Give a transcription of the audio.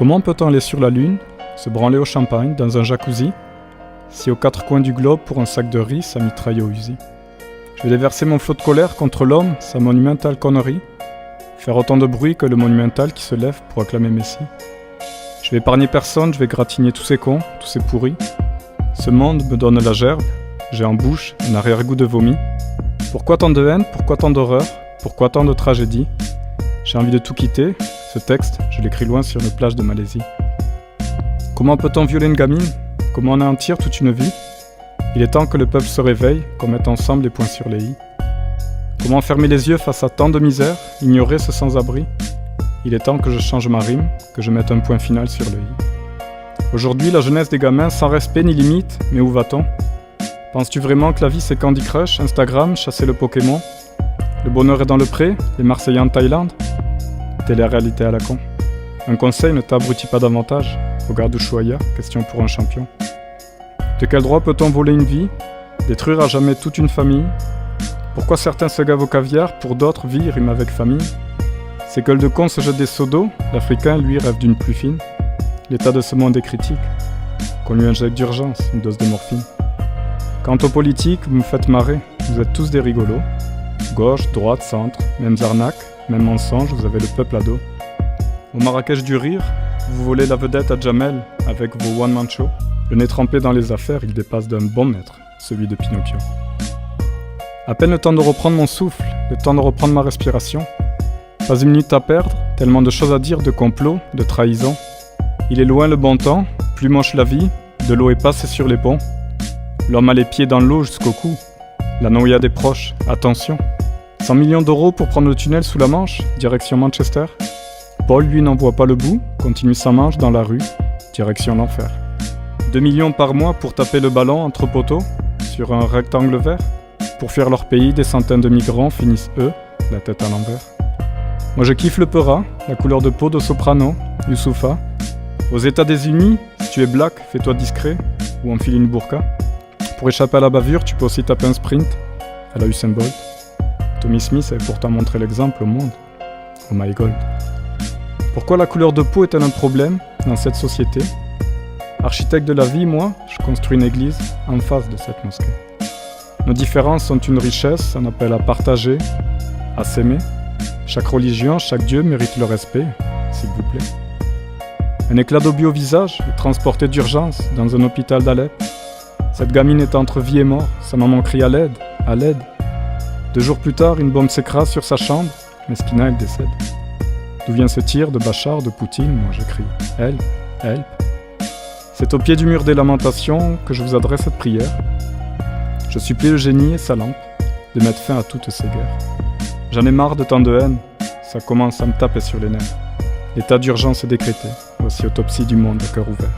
Comment peut-on aller sur la Lune, se branler au champagne dans un jacuzzi, si aux quatre coins du globe pour un sac de riz ça mitraille au Uzi? Je vais déverser mon flot de colère contre l'homme, sa monumentale connerie, faire autant de bruit que le monumental qui se lève pour acclamer Messi. Je vais épargner personne, je vais gratigner tous ces cons, tous ces pourris. Ce monde me donne la gerbe, j'ai en bouche un arrière-goût de vomi. Pourquoi tant de haine, pourquoi tant d'horreur, pourquoi tant de tragédie? J'ai envie de tout quitter, ce texte, je l'écris loin sur une plage de Malaisie. Comment peut-on violer une gamine? Comment anéantir toute une vie? Il est temps que le peuple se réveille, qu'on mette ensemble les points sur les i. Comment fermer les yeux face à tant de misère, ignorer ce sans-abri? Il est temps que je change ma rime, que je mette un point final sur le i. Aujourd'hui, la jeunesse des gamins, sans respect ni limite, mais où va-t-on? Penses-tu vraiment que la vie c'est Candy Crush, Instagram, chasser le Pokémon? Le bonheur est dans le pré, les Marseillais en Thaïlande? Télé-réalité à la con. Un conseil, ne t'abrutis pas davantage. Regarde Ushuaïa, question pour un champion. De quel droit peut-on voler une vie? Détruire à jamais toute une famille? Pourquoi certains se gavent au caviar, pour d'autres vie rime avec famille? Ces gueules de cons se jettent des seaux d'eau, l'Africain lui rêve d'une plus fine. L'état de ce monde est critique, qu'on lui injecte d'urgence une dose de morphine. Quant aux politiques, vous me faites marrer, vous êtes tous des rigolos. Gauche, droite, centre, mêmes arnaques, mêmes mensonges, vous avez le peuple à dos. Au Marrakech du rire, vous volez la vedette à Jamel avec vos one-man show. Le nez trempé dans les affaires, il dépasse d'un bon maître, celui de Pinocchio. À peine le temps de reprendre mon souffle, le temps de reprendre ma respiration. Pas une minute à perdre, tellement de choses à dire, de complots, de trahisons. Il est loin le bon temps, plus moche la vie, de l'eau est passée sur les ponts. L'homme a les pieds dans l'eau jusqu'au cou. La noyade est proche, attention. 100 millions d'euros pour prendre le tunnel sous la Manche, direction Manchester. Paul, lui, n'en voit pas le bout, continue sa manche dans la rue, direction l'enfer. 2 millions par mois pour taper le ballon entre poteaux, sur un rectangle vert. Pour fuir leur pays, des centaines de migrants finissent, eux, la tête à l'envers. Moi je kiffe le peura, la couleur de peau de Soprano, Youssoupha. Aux États-Unis, si tu es black, fais-toi discret, ou enfile une burqa. Pour échapper à la bavure, tu peux aussi taper un sprint, à la Usain Bolt. Tommy Smith avait pourtant montré l'exemple au monde. Oh my god. Pourquoi la couleur de peau est-elle un problème dans cette société? Architecte de la vie, moi, je construis une église en face de cette mosquée. Nos différences sont une richesse, un appel à partager, à s'aimer. Chaque religion, chaque dieu mérite le respect, s'il vous plaît. Un éclat d'obus au visage, transporté d'urgence dans un hôpital d'Alep. Cette gamine est entre vie et mort, sa maman crie à l'aide, à l'aide. 2 jours plus tard, une bombe s'écrase sur sa chambre, Mesquina, elle décède. D'où vient ce tir de Bachar, de Poutine? Moi j'écris help, help. C'est au pied du mur des lamentations que je vous adresse cette prière. Je supplie le génie et sa lampe de mettre fin à toutes ces guerres. J'en ai marre de tant de haine, ça commence à me taper sur les nerfs. L'état d'urgence est décrété, voici autopsie du monde à cœur ouvert.